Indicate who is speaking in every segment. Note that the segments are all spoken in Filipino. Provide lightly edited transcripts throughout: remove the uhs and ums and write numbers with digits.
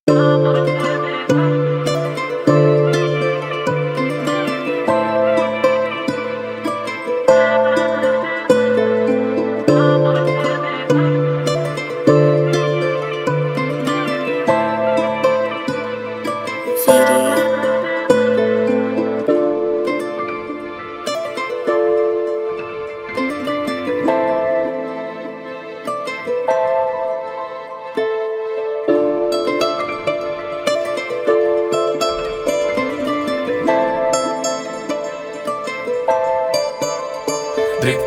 Speaker 1: Trip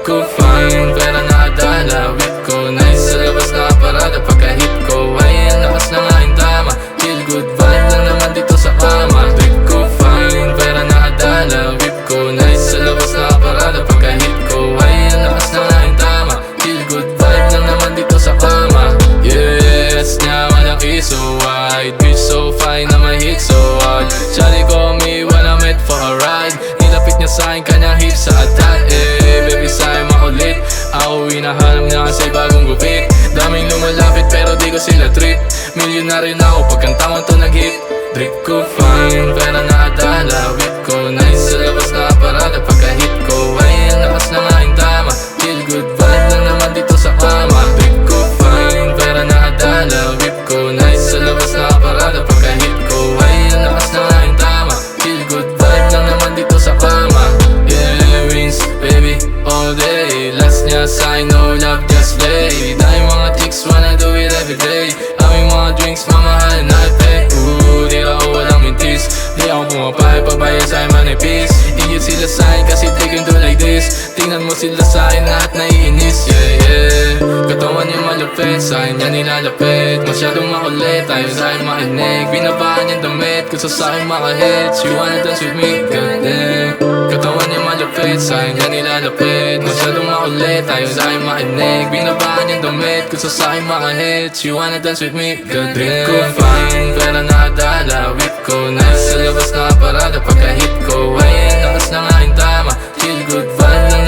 Speaker 1: ko fine, pera nakadala. Whip ko nice, sa labas nakaparada. Pagka-hit ko, ay ang lakas ng aking tama. Feel good vibe lang naman dito sa kama. Trip ko fine, pera nakadala. Whip ko nice, sa labas nakaparada. Pagka-hit ko, ay ang lakas ng aking tama. Feel good vibe lang naman dito sa kama. Yes, niya malaki so wide. Bitch so fine na may hit so hard. Shawty ko me when I met for a ride. Nilapit niya sa'kin kanyang hip sa atat. Baby sa'yo makulit. Ako hinahanap niya kasi bagong gupit. Daming lumalapit pero di ko sila trip. Milyonaryo na ako pagkantawan to nag-hit. Drip ko fine, pera nakadala. Whip ko nice, sa labas nakaparada. Pagka-hit ko, ay ang lakas ng aking tama. Feel good vibe lang naman dito sa kama. Drip ko fine, pera nakadala. Whip ko nice, sa labas nakaparada. Pagka-hit ko, ay ang lakas ng aking tama. Feel good vibe lang naman dito sa kama. Yeah, wins, baby, all day. Last niya sa'yo, no love, just play. Dahil mga chicks wanna do it everyday. Aming mga drinks, mamahal na pay. Di ako walang mintis. Di ako pumapay, pagbayad sa'yo manipis. Iyon sila sa'yo kasi they can do like this. Tingnan mo sila sa'yo lahat naiinis. Yeah, yeah. Katawan niya malupit, sa'yo niya nilalapit. Masyadong makulit, tayo sa'yo makinig. Binabaan niyang damit, kung sa sa'yo makahits. You wanna dance with me, goddamn. Katawan niya malupit, sa'yo niya nilalapit. Masyadong makulit, tayo sa'yo makinig. Binabaan niyang damit, kung sa sa'yo makahits. You wanna dance with me, goddamn. Drip ko fine, pera nakadala. Whip ko nice, sa labas nakaparada. Pagka-hit ko, ay ang lakas ng aking tama. Feel good vibe lang